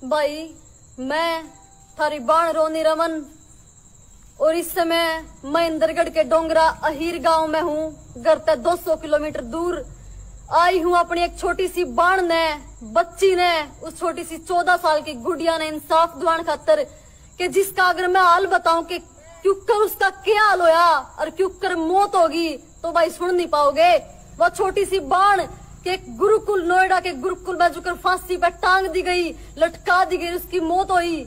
भाई मैं थारी बाण रोनी रमन और इस समय महेंद्रगढ़ के डोंगरा अहीर गांव में हूँ। घर से 200 किलोमीटर दूर आई हूँ अपनी एक छोटी सी बाण ने बच्ची ने उस छोटी सी 14 साल की गुड़िया ने इंसाफ दुआन खातर कि जिसका अगर मैं हाल बताऊं कि क्यों कर उसका क्या हाल होया और क्यों कर मौत होगी तो भाई सुन नहीं पाओगे। वो छोटी सी बाण के गुरुकुल नोएडा के गुरुकुल में जुकर फांसी पर टांग दी गई, लटका दी गई, उसकी मौत हुई,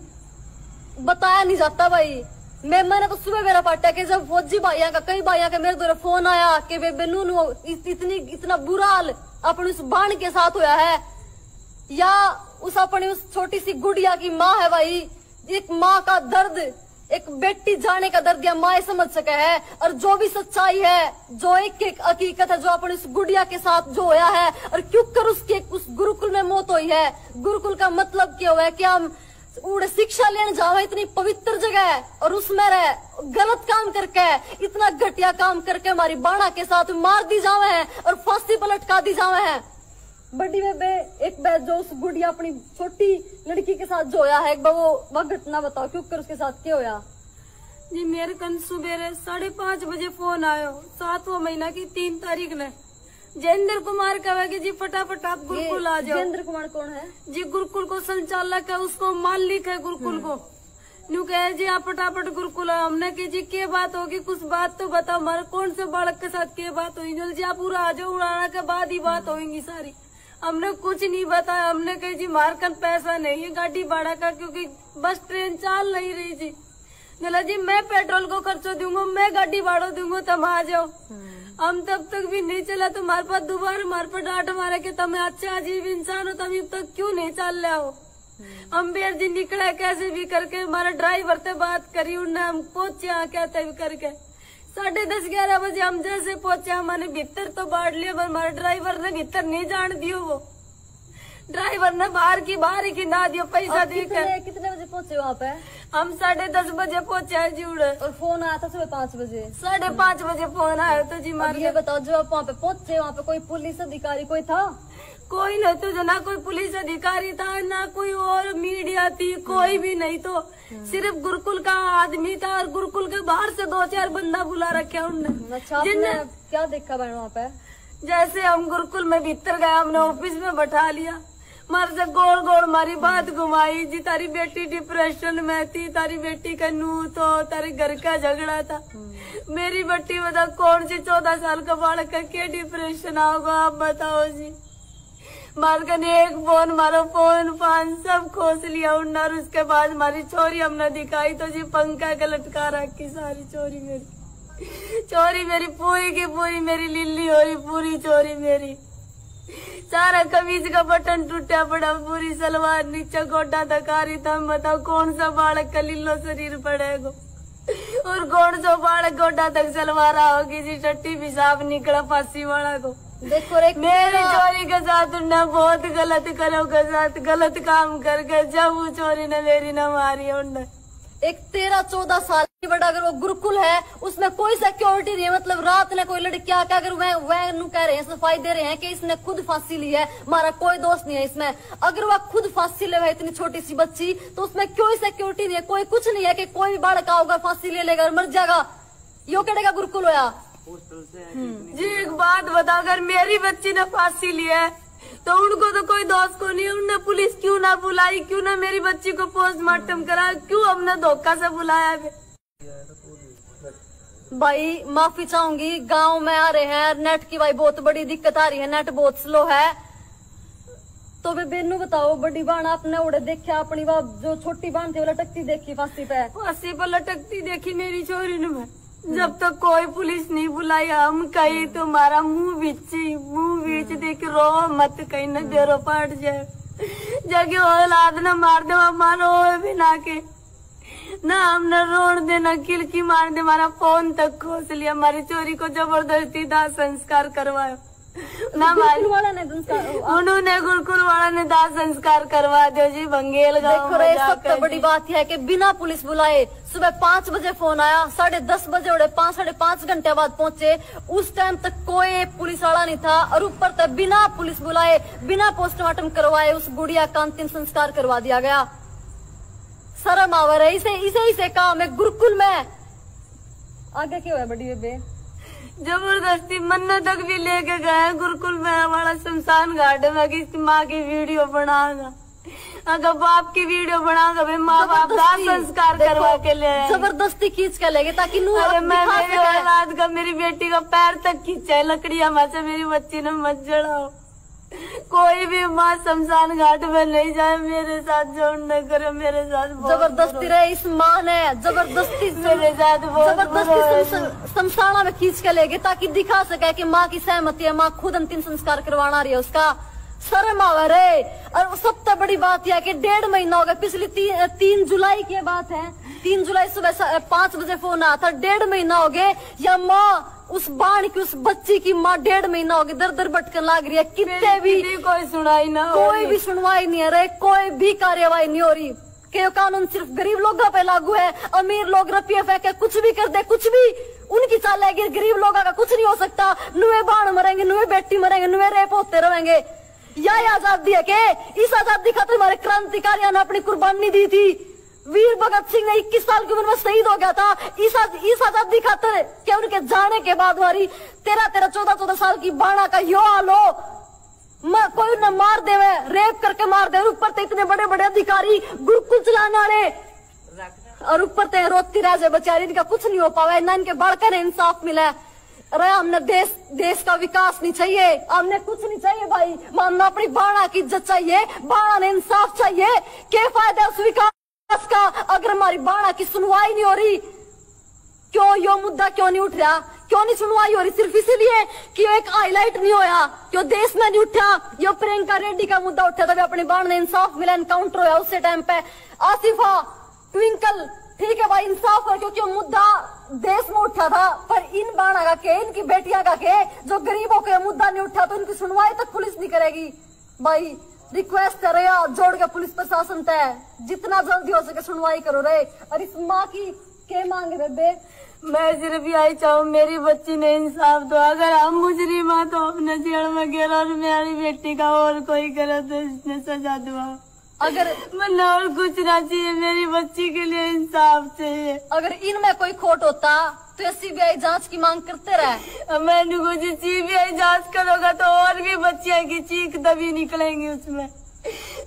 बताया नहीं जाता भाई। मैंने तो सुबह मेरा पाटा कि जब फौजी भाइयों का कई भाइयों का मेरे द्वारा फोन आया कि बेनू इतना बुरा हाल अपनी उस बाण के साथ होया है या उस अपनी उस छोटी सी गुड़िया की माँ है भाई। एक माँ का दर्द, एक बेटी जाने का दर्द या माँ समझ सके है और जो भी सच्चाई है, जो एक हकीकत है जो अपनी उस गुड़िया के साथ जो होया है और क्यों कर उसके उस गुरुकुल में मौत हुई है। गुरुकुल का मतलब क्या हुआ है कि हम उड़े शिक्षा लेने जाओ, इतनी पवित्र जगह है और उसमें रहे गलत काम करके इतना घटिया काम करके हमारी बाणा के साथ मार दी जावे है और फांसी पर लटका दी जावे है। बड़ी बेबे एक बार जो उस गुड़िया अपनी छोटी लड़की के साथ जो होया है एक बार वो घटना बताओ क्यों कर उसके साथ क्या होया। जी मेरे कल सुबह 5:30 बजे फोन आयो 7वां महीना की 3 तारीख ने जयेंद्र कुमार कहेगी जी फटाफट आप गुरुकुल आ जाओ। जयेंद्र कुमार कौन है जी? गुरुकुल को संचालक है, उसको मालिक है गुरुकुल को। न्यू कहे जी आप फटाफट गुरुकुल आओ। हमने की जी क्या बात होगी, कुछ बात तो बताओ, हमारे कौन से बालक के साथ क्या बात हुई? जल्दी आप पूरा आ जाओ, उड़ाना के बाद ही बात होगी सारी। हमने कुछ नहीं बताया। हमने कही जी मारकन पैसा नहीं है गाड़ी भाड़ा का क्योंकि बस ट्रेन चल नहीं रही जी। बोला जी मैं पेट्रोल को खर्चो दूंगा, मैं गाड़ी भाड़ा दूंगा, तुम आ जाओ। हम तब तक भी नहीं चला, तुम्हारे पास दोबारा हमारे पर डांट मारे कि तुम अच्छा अजीब इंसान हो, तुम अब तक क्यों नहीं चल रहे हो। हम भी अर्जी निकले कैसे भी करके, हमारे ड्राइवर से बात करी, उन्हें हम पहुंचे कहते भी करके 10:30-11 बजे हम जैसे पहुंचे हमने भीतर तो बांट लिया पर हमारे ड्राइवर ने भीतर नहीं जान दियो। वो ड्राइवर ने बाहर की ना दियो पैसा देकर। कितने बजे पहुंचे वहाँ पे? हम 10:30 बजे पहुंचे जी उड़े। और फोन आया था सुबह 5 बजे? 5:30 बजे फोन आया तो जी मार। ये बताओ जो आप वहाँ पे पहुंचे वहाँ पे कोई पुलिस अधिकारी कोई था? कोई नहीं तो, जो ना कोई पुलिस अधिकारी था ना कोई और मीडिया थी, कोई भी नहीं। तो सिर्फ गुरुकुल का आदमी था और गुरुकुल के बाहर से 2-4 बंदा बुला रखे उनने। अच्छा, आपने क्या देखा बहन वहाँ पे? जैसे हम गुरुकुल में भीतर गए, हमने ऑफिस में बैठा लिया, मार से गोल गोल हमारी बात घुमाई जी। तारी बेटी डिप्रेशन में थी, तारी बेटी का नू तो तारे घर का झगड़ा था। मेरी बेटी बता कौन सी 14 साल का बालक का क्या डिप्रेशन होगा आप बताओ जी। मारकन एक फोन मारो फोन पान सब खोस लिया उन्ना। और उसके बाद हमारी चोरी हमने दिखाई तो जी पंखा का लटका रखी सारी चोरी मेरी पूरी की पूरी मेरी लिल्ली हो रही, पूरी चोरी मेरी। सारा कमीज का बटन टूटा पड़ा, पूरी सलवार नीचे गोडा तक आ रही था। बताओ कौन सा बालक का लिल्लो शरीर पड़ेगा और कौन सा बालक गोडा तक सलवार होगी जी। टट्टी पेशाब निकला फांसी वाला को। देखो मेरी चोरी के साथ उन्होंने बहुत गलत करो के साथ गलत काम करके जब वो चोरी ने मेरी न मारी उन्होंने। एक 13-14 साल की बड़ा अगर वो गुरुकुल है उसमें कोई सिक्योरिटी नहीं है, मतलब रात ने कोई लड़की क्या अगर वह कह रहे हैं सफाई दे रहे हैं कि इसने खुद फांसी ली है, हमारा कोई दोस्त नहीं है इसमें। अगर वह खुद फांसी ले इतनी छोटी सी बच्ची तो उसमें कोई सिक्योरिटी नहीं है, कोई कुछ नहीं है कि कोई भी बालक होगा फांसी ले लेगा मर जाएगा। यो कहेगा गुरुकुल होया जी। एक बात बताओ, अगर मेरी बच्ची ने फांसी ली है तो उनको तो कोई दोस्त को नहीं, उन्होंने पुलिस क्यों ना बुलाई, क्यों ना मेरी बच्ची को पोस्टमार्टम करा, क्यों हमने धोखा से बुलाया? भाई माफी चाहूंगी, गांव में आ रहे हैं, नेट की भाई बहुत बड़ी दिक्कत आ रही है, नेट बहुत स्लो है। तो बेनू बताओ बड़ी बाण आपने उड़े देखा अपनी बाप जो छोटी बाण थी वो लटकती देखी फांसी पे लटकती देखी मेरी चोरी ने। जब तक तो कोई पुलिस नहीं बुलाई हम कहीं तुम्हारा मुंह बीच देख रो मत कहीं न देरो पड़ जाए जगह औलाद न मार दे हमारा भी ना के ना हमने रोड देना खिड़की मार दे, हमारा फोन तक खोस लिया, हमारी चोरी को जबरदस्ती दाह संस्कार करवाया। ना मारी वाला ने उन्होंने गुरुकुल वाला ने दाह संस्कार करवा दो जी बंगेल गाँव देखो रे, सबसे बड़ी बात यह है कि बिना पुलिस बुलाए सुबह 5 बजे फोन आया, 10:30 बजे उड़े 5-5.5 घंटे बाद पहुंचे। उस टाइम तक कोई पुलिस वाला नहीं था और ऊपर तक बिना पुलिस बुलाए बिना पोस्टमार्टम करवाए उस गुड़िया का अंतिम संस्कार करवा दिया गया। शर्म आवर है, इसे काम है गुरुकुल में। आगे क्यों है बड़ी बेबे? जबरदस्ती मन्नत तक भी लेके गए गुरुकुल में हमारा शमशान घाट में कि इसकी माँ की वीडियो बनागा, अगर बाप की वीडियो बनागा भाई माँ बाप दाह संस्कार करवा के ले आए। जबरदस्ती खींच के लेगे ताकि अरे मैं मेरी औलाद का मेरी बेटी का पैर तक खींचा है लकड़ियां माँ से, मेरी बच्ची ने मत जड़ाओ। कोई भी माँ शमशान घाट में नहीं जाए, मेरे साथ जो न करे, मेरे साथ जबरदस्ती रहे इस माँ ने जबरदस्ती मेरे साथ जबरदस्ती शमशाना में खींच के लेगे ताकि दिखा सके कि माँ की सहमति है, माँ खुद अंतिम संस्कार करवाना रही है उसका। शर्म आवे रे। और सबसे बड़ी बात यह है कि 1.5 महीना हो गया, पिछली 3 जुलाई की बात है, 3 जुलाई सुबह 5 बजे फोन आया था। 1.5 महीना हो गए या माँ उस बाण की उस बच्ची की माँ 1.5 महीना हो गया दर भटकन लग रही है। कितने भी कोई सुनाई ना, कोई भी सुनवाई नहीं है रे, कोई भी कार्यवाही नहीं हो रही। कि कानून सिर्फ गरीब लोगों पे लागू है, अमीर लोग रुपये फेंके कुछ भी कर दे, कुछ भी उनकी चाल है। गरीब लोगों का कुछ नहीं हो सकता। नुए बाण मरेंगे, नुए बेटी मरेंगे, नुए रेप होते रहेंगे। यह आजादी है के इस आजादी खातिर हमारे क्रांतिकारियों ने अपनी कुर्बानी दी थी। वीर भगत सिंह ने 21 साल की उम्र में शहीद हो गया था इस आजादी खातिर के उनके जाने के बाद हमारी 13-13, 14-14 साल की बाणा का यो हाल हो। कोई न मार देवे, रेप करके मार दे, ऊपर तो इतने बड़े बड़े अधिकारी गुरुकुल चलाने वाले, और ऊपर तो रोती रह जाए बेचारी, इनका कुछ नहीं हो पावा ना, इनके बढ़कर इंसाफ मिला। अरे हमने देश का विकास नहीं चाहिए, हमने कुछ नहीं चाहिए भाई, हमने अपनी बाणा की इज्जत चाहिए, बाणा ने इंसाफ चाहिए। क्या फायदा उस विकास का अगर हमारी बाणा की सुनवाई नहीं हो रही? क्यों यो मुद्दा क्यों नहीं उठ रहा? क्यों नहीं सुनवाई हो रही? सिर्फ इसीलिए कि एक हाईलाइट नहीं होया, क्यों देश में नहीं उठा। यो प्रियंका रेड्डी का मुद्दा उठा था, अपनी बाण ने इंसाफ मिला, एनकाउंटर होया उसी टाइम पे। आसिफा, ट्विंकल, ठीक है भाई इंसाफ है क्योंकि मुद्दा देश में उठा था, पर इन बाणा का के, इनकी बेटियां का के, जो गरीबों के मुद्दा नहीं उठा तो इनकी सुनवाई तक पुलिस नहीं करेगी। भाई रिक्वेस्ट कर रहे हो जोड़ के पुलिस प्रशासन तय जितना जल्दी हो सके सुनवाई करो रे। और इस माँ की क्या मांग रहे बे? मैं सिर्फ यही चाहूँ मेरी बच्ची ने इंसाफ दो। अगर हम मुजरिम है तो अपने जेल में गिरा और मेरी बेटी का और कोई करे तो इसने सजा दो। अगर मैं और कुछ ना चाहिए, मेरी बच्ची के लिए इंसाफ चाहिए। अगर इनमें कोई खोट होता तो सीबीआई जांच की मांग करते रहे। मैंने कुछ सीबीआई जांच करोगा तो और भी बच्चियां की चीख दबी निकलेंगी उसमें।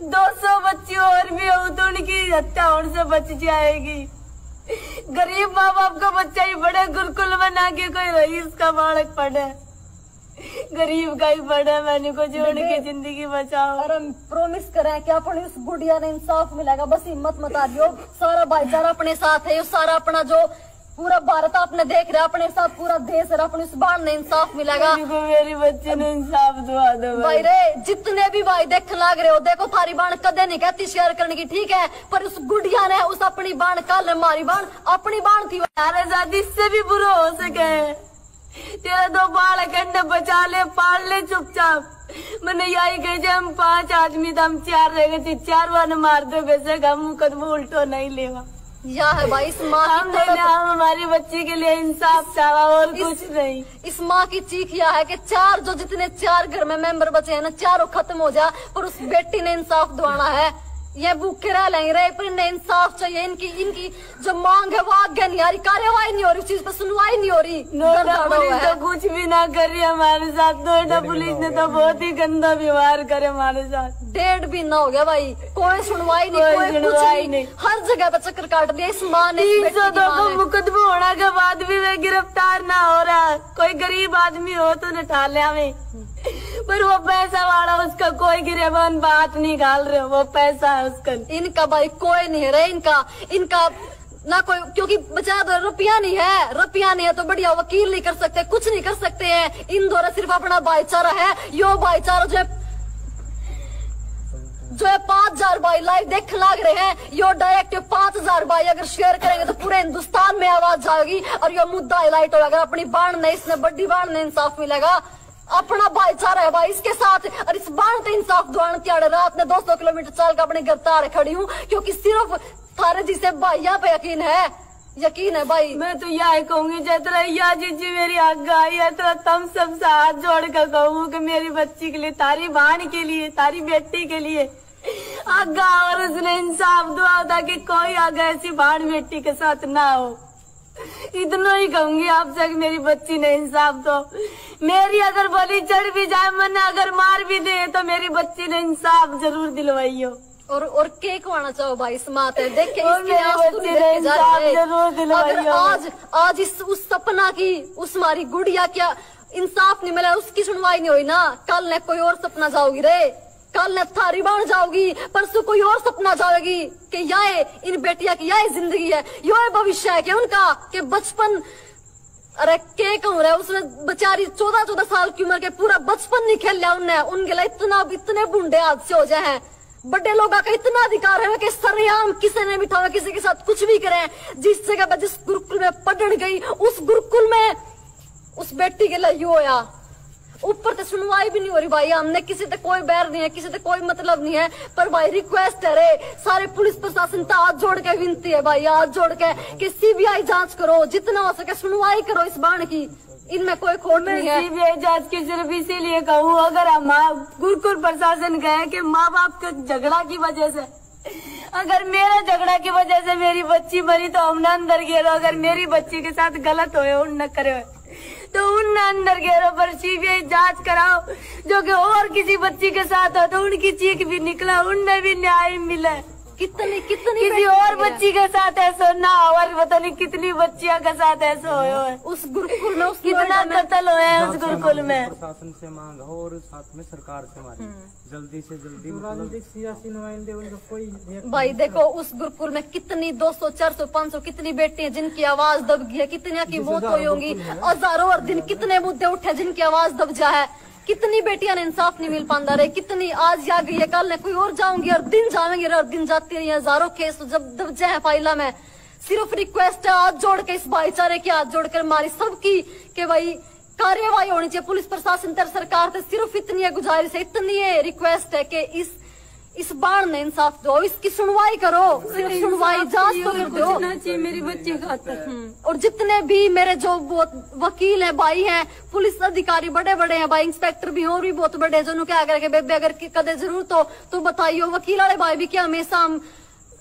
200 बच्ची और भी हो तो उनकी हत्या होने से बच जाएगी। गरीब माँ बाप का बच्चा ही बड़े गुरुकुल में ना के कोई रईस का बालक पढ़े, गरीब का ही पढ़े। मैंने को जोड़ के जिंदगी बचाओ। और हम प्रोमिस करें कि अपनी उस गुड़िया ने इंसाफ मिलेगा, बस हिम्मत मत हारियो। सारा भाईचारा अपने साथ है, सारा अपना जो पूरा भारत आपने देख रहा अपने साथ, पूरा देश है, अपने इस बार ने इंसाफ मिलेगा। मेरी बच्ची ने इंसाफ दुआ दो भाई रे। जितने भी भाई देख लाग रहे हो, देखो थारी बाण कदे नहीं कहती शेयर करने की, ठीक है, पर उस गुड़िया ने उस अपनी बाण कल हमारी बाण अपनी बाण थी। अरे दादी इससे भी बुरा हो सके, तेरा 2 बालक अंडे बचा ले, पाल ले चुपचाप। मैंने यही कही हम 5 आदमी तो हम 4 रह गए, 4 बार मार दो वैसे हम कदम उल्टो नहीं लेगा। या है भाई इस माँ हम हमारी बच्ची के लिए इंसाफ चाहा और कुछ नहीं। इस माँ की चीख यह है कि जितने 4 घर में मेंबर बचे हैं ना, चारों खत्म हो जा, पर उस बेटी ने इंसाफ दिलाना है। ये भूखे रह लेंगे रे, पर इन्हें इंसाफ चाहिए। इनकी जो मांग है वो आगे नहीं आ रही, कार्यवाही नहीं हो रही, उस चीज पर सुनवाई नहीं हो रही। नोएडा पुलिस तो कुछ भी ना कर रही हमारे साथ। नोएडा पुलिस ने तो बहुत ही गंदा व्यवहार करे हमारे साथ। 1.5 महीना हो गया भाई, कोई सुनवाई नहीं, कोई कुछ नहीं, हर जगह पे चक्कर काट दिया इस माँ ने। 302 को मुकदमा होने के बाद भी वे गिरफ्तार ना हो रहा। कोई गरीब आदमी हो तो न ठाले हमें, पर वो पैसा वाला उसका कोई गिरेबान बात नहीं निकाल रहे, वो पैसा है उसका। इनका भाई कोई नहीं है रे, इनका ना कोई, क्योंकि बचा दो रुपया नहीं है तो बढ़िया वकील नहीं कर सकते, कुछ नहीं कर सकते हैं। इन द्वारा सिर्फ अपना भाईचारा है। यो भाईचारा जो है 5000 भाई लाइव देख लाग रहे हैं, यो डायरेक्ट 5000 भाई अगर शेयर करेंगे तो पूरे हिंदुस्तान में आवाज जाएगी और यो मुद्दा हाईलाइट होगा। अगर अपनी बाण ने, इसने बड़ी बाण ने इंसाफ मिलेगा। अपना भाईचारा है भाई इसके साथ। और इस बाण ते इंसाफ दुआन त्याड़े रात ने 200 किलोमीटर चाल का अपने घर तारे खड़ी हूँ, क्योंकि सिर्फ थारे जिसे भाइया पे यकीन है भाई। मैं तो यही कहूंगी जितना या जीजी मेरी आज्ञा आई है तो तुम सबसे हाथ जोड़ कर कहूँ कि मेरी बच्ची के लिए, तारी बहन के लिए, तारी बेटी के लिए आज्ञा, और उसने इंसाफ दुआ था कि कोई आगे ऐसी बहन बेटी के साथ ना हो। इतना ही कहूंगी आपसे कि मेरी बच्ची ने इंसाफ दो। मेरी अगर बलि चढ़ भी जाए, मन अगर मार भी दे, तो मेरी बच्ची ने इंसाफ जरूर दिलवाइयो। और के कहना चाहो भाई समात है देखे आज इस उस सपना की, उस हमारी गुड़िया क्या इंसाफ नहीं मिला, उसकी सुनवाई नहीं हुई ना, कल ने कोई और सपना जाओगी रे, कल ने थारी बन जाओगी, परसों कोई और सपना जाओगी कि यह इन बेटिया की यह जिंदगी है, यह भविष्य है कि उनका के बचपन। अरे के कहूँ रहे उसने बेचारी 14 साल की उम्र के पूरा बचपन नहीं खेल लिया उनने, उनके लिए इतने बूढ़े हादसे हो जाए हैं। बड़े लोगों का इतना अधिकार है कि सरेआम किसी ने बिठावा किसी के साथ कुछ भी करें। जिस जगह पर जिस गुरुकुल में पढ़ने गई उस गुरुकुल में उस बेटी के लिए यो होया, ऊपर से सुनवाई भी नहीं हो रही भाई। हमने किसी से कोई बैर नहीं है, किसी से कोई मतलब नहीं है, पर भाई रिक्वेस्ट है रे सारे पुलिस प्रशासन से हाथ जोड़ के विनती है भाई, हाथ जोड़ के कि सीबीआई जांच करो, जितना हो सके सुनवाई करो इस बाण की, इनमें कोई खोट नहीं है। सीबीआई जांच की सिर्फ इसीलिए कहूँ, अगर हम गुरुकुल प्रशासन गए कि माँ बाप के झगड़ा की वजह से, अगर मेरे झगड़ा की वजह से मेरी बच्ची मरी तो हमने अंदर घेरो, अगर मेरी बच्ची के साथ गलत होए उन न करे तो उन अंदर घेरो, पर सीबीआई जांच कराओ। जो कि और किसी बच्ची के साथ हो तो उनकी चीख भी निकला, उनने भी न्याय मिला। कितनी किसी और बच्ची के साथ ऐसा ना हो, और पता नहीं कितनी बच्चियों के साथ ऐसा हो उस गुरुकुल में, कितना कत्ल हुए हैं उस गुरुकुल में। प्रशासन से मांग हो और साथ में सरकार से मांग, जल्दी से जल्दी सियासी नुमाइंदे उनका कोई भाई देखो उस गुरुकुल में कितनी 200 400 500 कितनी बेटी है जिनकी आवाज दब गई है, कितनी की मौत हुई होंगी, हजारों और दिन कितने मुद्दे उठे जिनकी आवाज दब जा है, कितनी बेटियां ने इंसाफ नहीं मिल पाता रहे, कितनी आज जा गई है कल ने कोई और जाऊंगी और दिन जाएंगे और दिन जाती रही, हजारों केस जब दब जाए फाइला में। सिर्फ रिक्वेस्ट है हाथ जोड़ के इस भाईचारे के हाथ जोड़कर हमारी सबकी कि भाई कार्यवाही होनी चाहिए पुलिस प्रशासन तर सरकार से, सिर्फ इतनी है गुजारिश है, इतनी है रिक्वेस्ट है कि इस बार ने इंसाफ दो, इसकी सुनवाई करो, सिर्फ सुनवाई जांच तो कर दो मेरी बच्ची का। और जितने भी मेरे जो वकील हैं भाई हैं, पुलिस अधिकारी बड़े बड़े हैं भाई, इंस्पेक्टर भी और भी बहुत बड़े हैं, जो क्या करके बेबे अगर कदे जरूरत हो तो बताइयो, वकील वाले भाई भी क्या हमेशा हम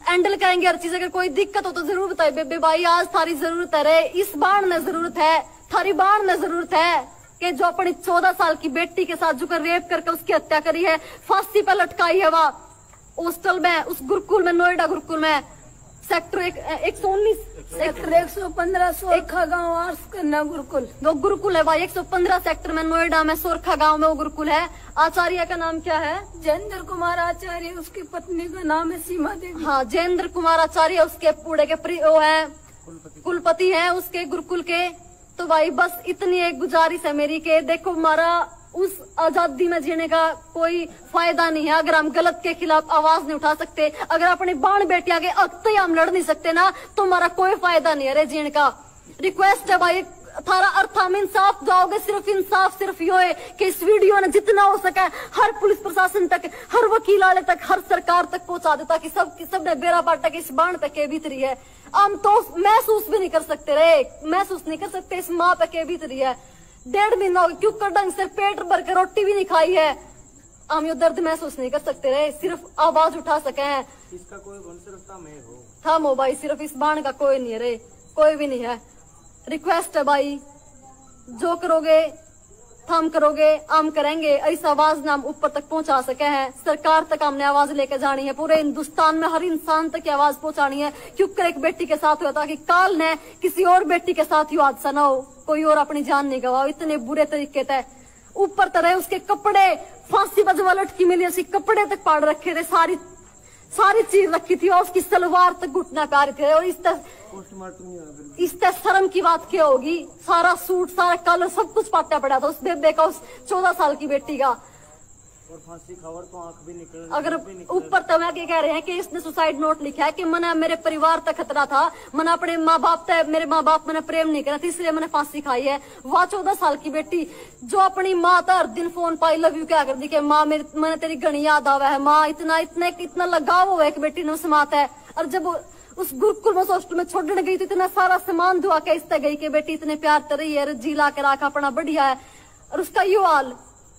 हैंडल करेंगे हर चीज, अगर कोई दिक्कत हो तो जरूर बताइए बेबे भाई आज थारी जरूरत है रे, इस बार में जरूरत है, थारी बार में जरूरत है कि जो अपनी 14 साल की बेटी के साथ जो कर रेप करके उसकी हत्या करी है, फांसी पर लटकाई है, वह हॉस्टल में उस गुरुकुल में, नोएडा गुरुकुल में सेक्टर 119 सेक्टर 115 सोरखा गाँव आर्स कन्या गुरुकुल, वो गुरुकुल है भाई 115 सेक्टर में नोएडा में सोरखा गांव में वो गुरुकुल है। आचार्य का नाम क्या है? जयेंद्र कुमार आचार्य, उसकी पत्नी का नाम है सीमा देवी। हाँ जयेंद्र कुमार आचार्य उसके पूरे के वो है कुलपति है उसके गुरुकुल के। तो भाई बस इतनी एक गुजारिश है मेरी के देखो हमारा उस आजादी में जीने का कोई फायदा नहीं है अगर हम गलत के खिलाफ आवाज नहीं उठा सकते, अगर अपनी बाण बेटिया के अक्ते हम लड़ नहीं सकते ना तो हमारा कोई फायदा नहीं है रे जीने का। रिक्वेस्ट है भाई थारा अर्थ हम इंसाफ जाओगे, सिर्फ इंसाफ सिर्फ यो है कि इस वीडियो ने जितना हो सके हर पुलिस प्रशासन तक, हर वकील वाले तक, हर सरकार तक पहुंचा देता कि सब ने बेरा बाटा की इस बाण पे के भीतरी है। हम तो महसूस भी नहीं कर सकते रे, महसूस नहीं कर सकते इस माँ पे के भीतरी है। 1.5 महीना हो गया क्यों ढंग से पेट भर के रोटी भी नहीं खाई है, हम ये दर्द महसूस नहीं कर सकते रे, सिर्फ आवाज उठा सके हैं। इसका कोई सिर्फ मैं हो हम हो भाई, सिर्फ इस बाण का कोई नहीं है रे, कोई भी नहीं है। रिक्वेस्ट है भाई जो करोगे हम करोगे, हम करेंगे, ऐसा आवाज ना हम ऊपर तक पहुंचा सके हैं, सरकार तक हमने आवाज लेके जानी है, पूरे हिंदुस्तान में हर इंसान तक आवाज पहुंचानी है। क्योंकि एक बेटी के साथ हुआ ताकि काल ने किसी और बेटी के साथ ही हादसा ना हो, कोई और अपनी जान नहीं गवाओ। इतने बुरे तरीके थे, ऊपर तरह उसके कपड़े फांसी बजवा लटकी मिली, उसके कपड़े तक पाड़ रखे थे, सारी चीज रखी थी और उसकी सलवार तक घुटना प्यार थे। और इस शर्म की बात क्या होगी, सारा सूट सारा कलर सब कुछ पाटा पड़ा था उस बेबे का, उस 14 साल की बेटी का। और फांसी खबर तो आंख भी निकल अगर ऊपर तो मैं कह रहे हैं कि इसने सुसाइड नोट लिखा है कि मैंने मेरे परिवार तक खतरा था, मैंने अपने माँ बाप तक, मेरे माँ बाप मैंने प्रेम नहीं करा था, इसलिए मैंने फांसी खाई है। वह 14 साल की बेटी जो अपनी माँ था हर दिन फोन पर आई लव यू क्या कर दी कि माँ मैंने तेरी घनी याद आवा है, माँ इतना लगाव हुआ है कि बेटी ने उस मात है। और जब उस गुरुकुल में हॉस्टल में छोड़ने गई तो इतना सारा सामान धुआ के इस गई कि बेटी इतने प्यार कर रही है, जी ला के रखा अपना बढ़िया है। और उसका ये हाल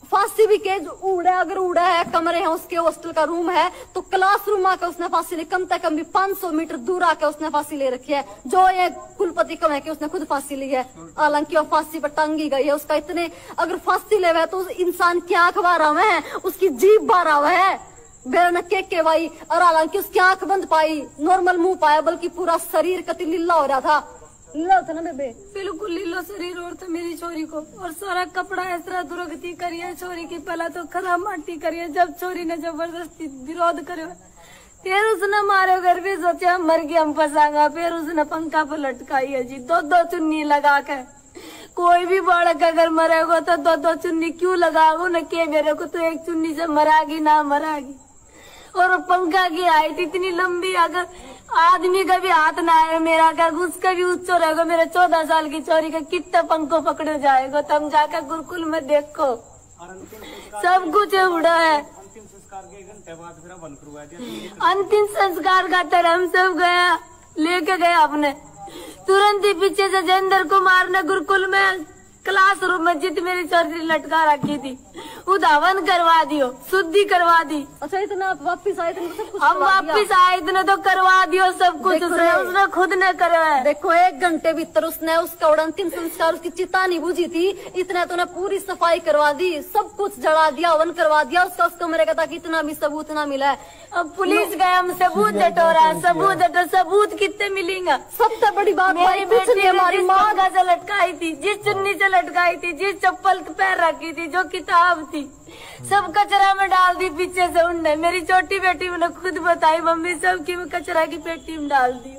फांसी भी के अगर उड़ा है, कमरे हैं उसके, हॉस्टल का रूम है तो क्लासरूम आकर उसने फांसी ली, कम से कम भी 500 मीटर दूर आकर उसने फांसी ले रखी है। जो ये कुलपति कम है कि उसने खुद फांसी ली है, हालांकि वो फांसी पर टांगी गई है। उसका इतने अगर फांसी ले हुआ है तो उस इंसान की आंख बाहर हुआ है, उसकी जीभ बाहर हुआ है बेरन के भाई, और हालांकि उसकी आंख बंद पाई, नॉर्मल मुंह पाया, बल्कि पूरा शरीर कति लीला हो रहा था। लीला होता ना बेबे, बिल्कुल लीलो शरीर और था मेरी छोरी को, और सारा कपड़ा इस तरह दुर्गति करिए छोरी की। पहला तो खराब माटी करिए, जब छोरी ने जबरदस्ती विरोध करे फिर उसने मारे घर भी सोचा मर गया हम फंसागा, फिर उसने पंखा पर लटकाई है जी 2-2 चुन्नी लगा के। कोई भी बालक अगर मरेगा तो 2-2 चुन्नी क्यों लगाओ न के, मेरे को तो एक चुन्नी से मरागी ना मरागी। और पंखा की हाइट इतनी लंबी, अगर आदमी का भी हाथ ना आए मेरा क्या, उसका भी ऊंचा रहेगा। मेरे 14 साल की चोरी का कितना पंखों पकड़े जाएगा, तब जाकर गुरुकुल में देखो सब कुछ उड़ा है। अंतिम संस्कार के 1 घंटे बाद फिर बंद करवाया अंतिम संस्कार का तरह हम सब गया लेके गए अपने, तुरंत ही पीछे से जयेंद्र कुमार ने गुरुकुल में क्लासरूम में जित मेरी चोरी लटका रखी थी उदावन करवा दियो, शुद्धि करवा दी। अच्छा इतना वापिस आए तो सब कुछ हम वापिस आए इतने तो करवा दियो सब कुछ, उसने खुद ने करवाया। देखो 1 घंटे भीतर उसने उसका अंतिम संस्कार, उसकी चिता नहीं बुझी थी, इतना तो पूरी सफाई करवा दी, सब कुछ जला दिया, हवन करवा दिया उसका, उसको मेरे कहता कि इतना भी सबूत ना मिला है। अब पुलिस गए, हम सबूत डटोरा, सबूत कितने मिलेंगे। सबसे बड़ी बात मेरी बेटी हमारी माँ का से लटकाई थी, जिस चुन्नी से लटकाई थी, जिस चप्पल पैर रखी थी, जो किताब थी, सब कचरा में डाल दी पीछे से उनने। मेरी छोटी बेटी मैंने खुद बताई मम्मी सब की कचरा की पेटी में डाल दी।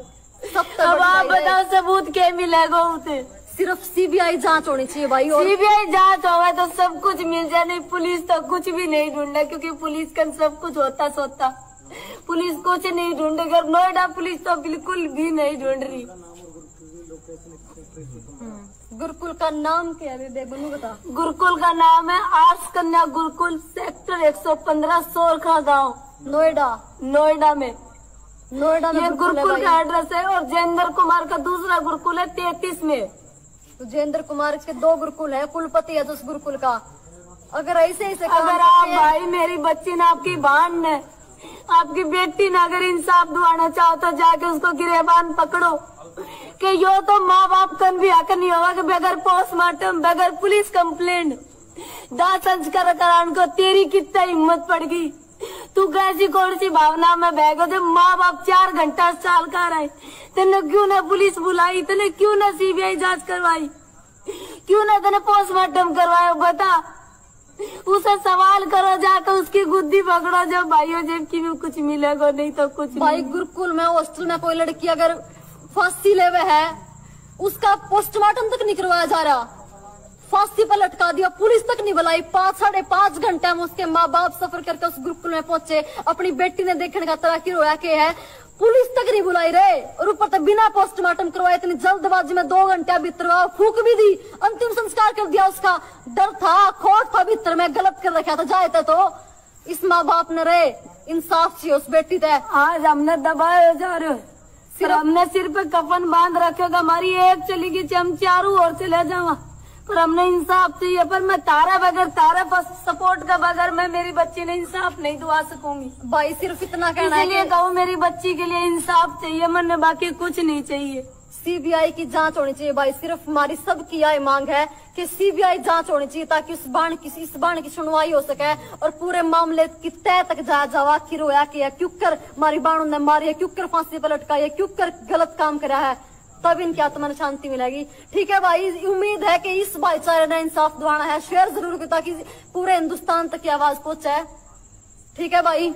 अब आप बताओ सबूत क्या मिलेगा उसे? सिर्फ सीबीआई जांच होनी चाहिए भाई, और सीबीआई जांच होगा तो सब कुछ मिल जाए। नहीं पुलिस तो कुछ भी नहीं ढूंढे, क्योंकि पुलिस का सब कुछ होता सोता, पुलिस कुछ नहीं ढूंढेगा। नोएडा पुलिस तो बिल्कुल भी नहीं ढूंढ रही। गुरुकुल का नाम क्या है बेबनू बता? गुरुकुल का नाम है आर्स कन्या गुरुकुल, सेक्टर 115 सोरखा गांव, नोएडा में ये गुरुकुल का एड्रेस है। और जयेंद्र कुमार का दूसरा गुरुकुल है 33 में। तो जयेंद्र कुमार के 2 गुरुकुल है, कुलपति है तो उस गुरुकुल का। अगर ऐसे अगर आप भाई मेरी बच्ची ने, आपकी बहन ने, आपकी बेटी ने अगर इंसाफ दिलाना चाहो तो जाके उसको गिरेबान पकड़ो, कि यो तो माँ बाप का भी हक नहीं होगा कि बगैर पोस्टमार्टम, बगैर पुलिस कंप्लेंट दाह संस्कार कराने को तेरी कितना हिम्मत पड़ गई। तू कैसी कौन सी भावना में बह गए? जब माँ बाप 4 घंटा साल का रहे, तेने क्यों ना पुलिस बुलाई, तेने क्यों ना सीबीआई जांच करवाई, क्यों ना तेने पोस्टमार्टम करवाया? बता, उसे सवाल करो, जाकर उसकी गुद्दी पकड़ो। जब भाइयों जेब की भी कुछ मिलेगा, नहीं तो कुछ भाई। गुरुकुल में हॉस्टल में कोई लड़की अगर फांसी ले हुए है, उसका पोस्टमार्टम तक नहीं करवाया जा रहा, फांसी पर लटका दिया, पुलिस तक नहीं बुलाई। 5-5.5 घंटे हम उसके माँ बाप सफर करके उस गुरुकुल में पहुंचे, अपनी बेटी ने देखने का तरह की रोया के है, पुलिस तक नहीं बुलाई रे। और ऊपर तक बिना पोस्टमार्टम करवाए इतनी जल्दबाजी में 2 घंटे भीतर फूक भी दी, अंतिम संस्कार कर दिया। उसका डर था, खोट था भीतर में, गलत कर रखा था। जाए तो इस माँ बाप ने रे इंसाफ चाहिए उस बेटी से। आज हमने दबाए जा रहे हो, फिर हमने सिर पे कफन बांध रखेगा, हमारी एक चली गई, हम 4 और चले जावा, पर हमने इंसाफ चाहिए। पर मैं तारा सपोर्ट का बगैर मैं मेरी बच्ची ने इंसाफ नहीं दिवा सकूंगी भाई। सिर्फ इतना कहना है, इसलिए कहूँ मेरी बच्ची के लिए इंसाफ चाहिए, मैंने बाकी कुछ नहीं चाहिए। सीबीआई की जांच होनी चाहिए भाई। सिर्फ हमारी सबकी यह मांग है कि सीबीआई जांच होनी चाहिए, ताकि इस बाण की सुनवाई हो सके और पूरे मामले की तय तक जावा। आखिर होया कि क्यों कर हमारी बाणों ने मारी है, क्यों कर फांसी पर लटकाई है, क्यों कर गलत काम करा है, तब इनकी आत्मा में शांति मिलेगी। ठीक है भाई, उम्मीद है कि इस भाईचारे ने इंसाफ दिलाना है। शेयर जरूर करें ताकि पूरे हिंदुस्तान तक की आवाज पहुंचे। ठीक है भाई।